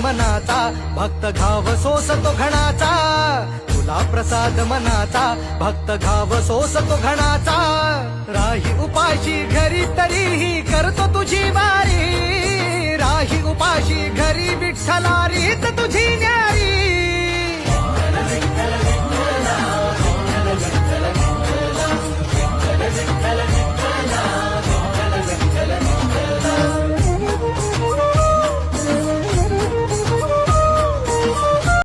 मनाचा, भक्त घाव सोसतो घणाचा. तुला प्रसाद मनाचा, भक्त घाव सोसतो घणाचा. राही उपाशी घरी तरीही करतो तुझी वारी. राही उपाशी घरी विठ्ठला रीत तुझी न्यारी.